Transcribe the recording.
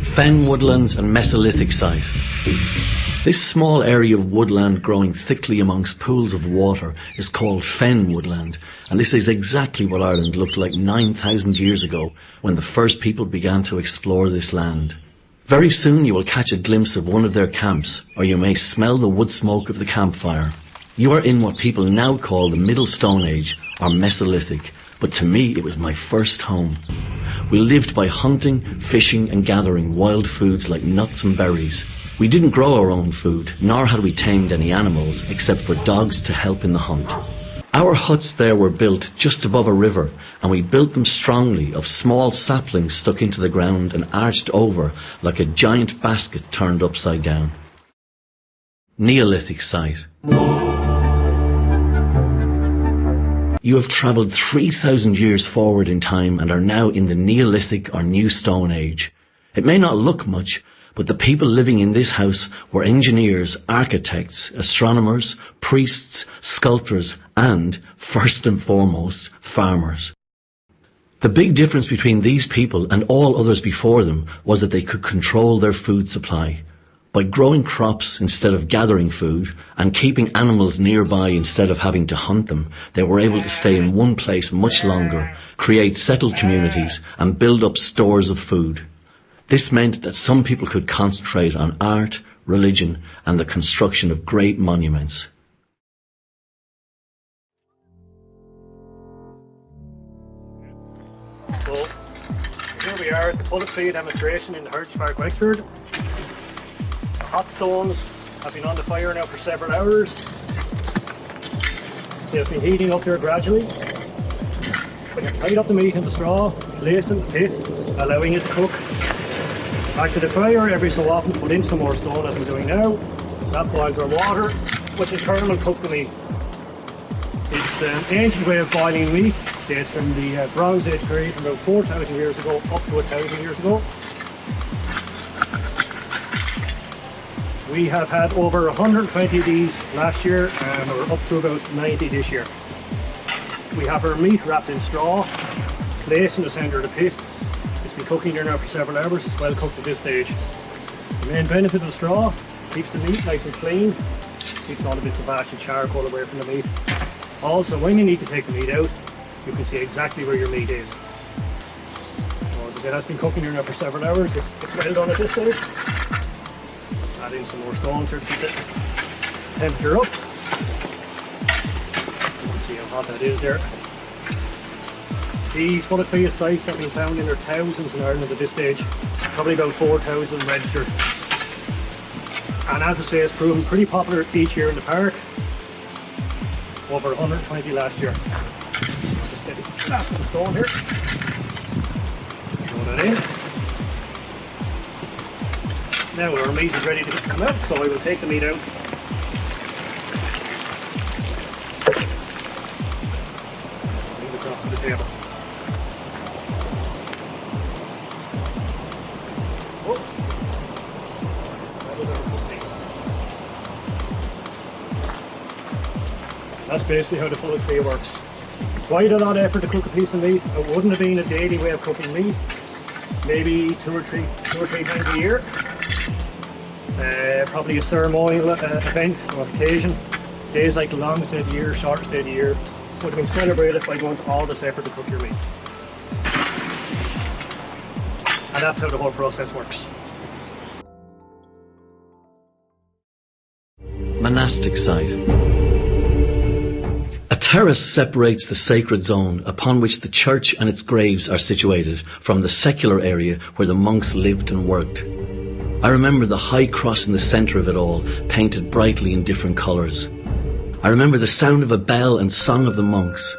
Fen woodlands and Mesolithic site. This small area of woodland growing thickly amongst pools of water is called fen woodland, and this is exactly what Ireland looked like 9,000 years ago when the first people began to explore this land. Very soon you will catch a glimpse of one of their camps, or you may smell the wood smoke of the campfire. You are in what people now call the Middle Stone Age, or Mesolithic, but to me it was my first home. We lived by hunting, fishing and gathering wild foods like nuts and berries. We didn't grow our own food, nor had we tamed any animals, except for dogs to help in the hunt. Our huts there were built just above a river, and we built them strongly of small saplings stuck into the ground and arched over like a giant basket turned upside down. Neolithic site. You have travelled 3,000 years forward in time and are now in the Neolithic or New Stone Age. It may not look much, but the people living in this house were engineers, architects, astronomers, priests, sculptors, and, first and foremost, farmers. The big difference between these people and all others before them was that they could control their food supply. By growing crops instead of gathering food, and keeping animals nearby instead of having to hunt them, they were able to stay in one place much longer, create settled communities, and build up stores of food. This meant that some people could concentrate on art, religion, and the construction of great monuments. So, here we are at the Pullet Feed demonstration in the Heritage Park, Wexford. The hot stones have been on the fire now for several hours. They've been heating up here gradually. We have tied up the meat in the straw, placed in the pit, allowing it to cook. Back to the fire, every so often put in some more stone as I'm doing now. That boils our water, which in turn will cook the meat. It's an ancient way of boiling meat. Dates from the Bronze Age period, from about 4,000 years ago up to 1,000 years ago. We have had over 120 of these last year and we're up to about 90 this year. We have our meat wrapped in straw, placed in the centre of the pit. It's been cooking here now for several hours. It's well cooked at this stage. The main benefit of the straw, keeps the meat nice and clean, keeps all the bits of ash and charcoal away from the meat. Also, when you need to take the meat out, you can see exactly where your meat is. So as I said, that's been cooking here now for several hours. It's well done at this stage. Add in some more stone to keep the temperature up. You can see how hot that is there. These Pullet Feed sites have been found in their thousands in Ireland at this stage. Probably about 4,000 registered. And as I say, it's proven pretty popular each year in the park. Over 120 last year. Just get the last of the stone here. Throw that in. Now our meat is ready to come out, so I will take the meat out. Move it across to the table. That's basically how the Pullet Feed works. Quite a lot of effort to cook a piece of meat. It wouldn't have been a daily way of cooking meat. Maybe two or three times a year. Probably a ceremonial event or occasion. Days like the longest day of the year, shortest day of the year, would have been celebrated by going to all this effort to cook your meat. And that's how the whole process works. Monastic site. A terrace separates the sacred zone upon which the church and its graves are situated from the secular area where the monks lived and worked. I remember the high cross in the centre of it all, painted brightly in different colours. I remember the sound of a bell and song of the monks.